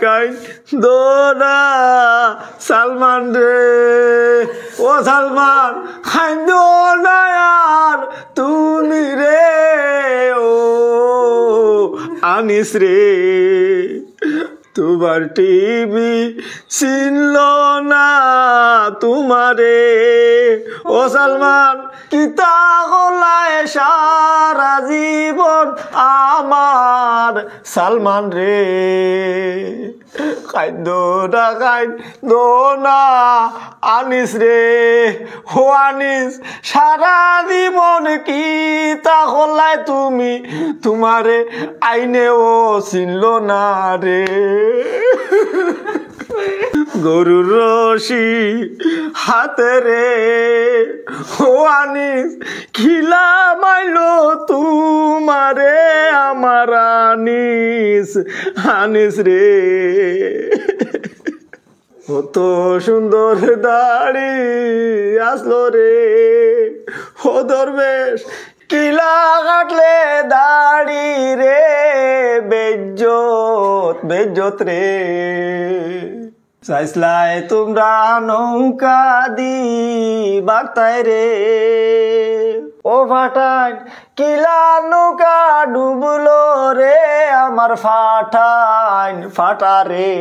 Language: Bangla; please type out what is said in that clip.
কাইন্দো না সালমান রে ও সালমান কাইন্দো না আর তুমি রে ও আনিস রে তোমার টিভি চিনল না তোমারে ও সালমান কিতা হলায় সারা জীবন আমার সালমান রে কাইন্দো না আনিস রে ও আনিস সারা জীবন কিতা হলায় তুমি তোমারে আইনেও চিনল না রে গরুর রশি হাতে রে ও আনিস খিলা মাইলো তোমারে আমার আনিস রে কত সুন্দর দাড়ি আসলো রে ও দরবেশ কিলা কাটলে দাড়ি রে বেজ্জত রে চাইসলাই তোমরা নৌকা দি বার্তায় রে ও ফাটান কিলা নৌকা ডুবলো রে আমার ফাটা রে